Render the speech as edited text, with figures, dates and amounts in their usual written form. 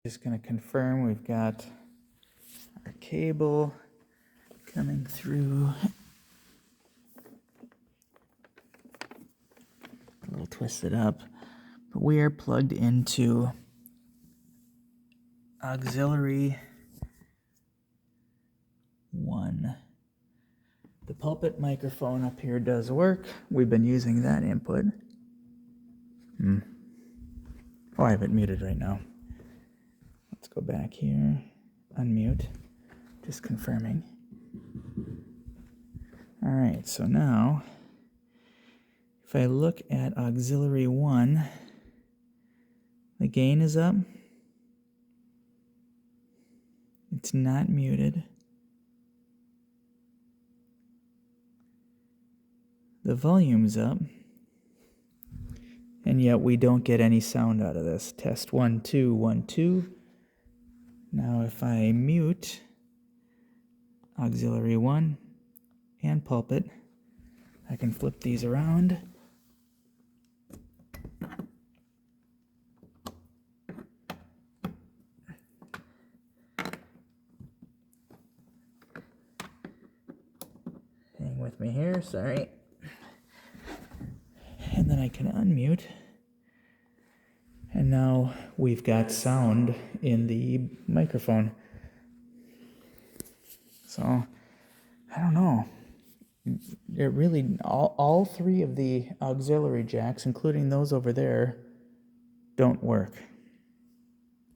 Just going to confirm we've got our cable coming through. A little twisted up, but we are plugged into auxiliary 1. The pulpit microphone up here does work. We've been using that input. Oh, I have it muted right now. Let's go back here, unmute, just confirming. All right, so now, if I look at auxiliary 1, the gain is up. It's not muted. The volume's up. And yet we don't get any sound out of this. Test 1, 2, 1, 2. Now if I mute auxiliary 1 and pulpit, I can flip these around. Hang with me here, sorry. And then I can unmute. And now we've got sound in the microphone. So, I don't know. It really, all three of the auxiliary jacks, including those over there, don't work.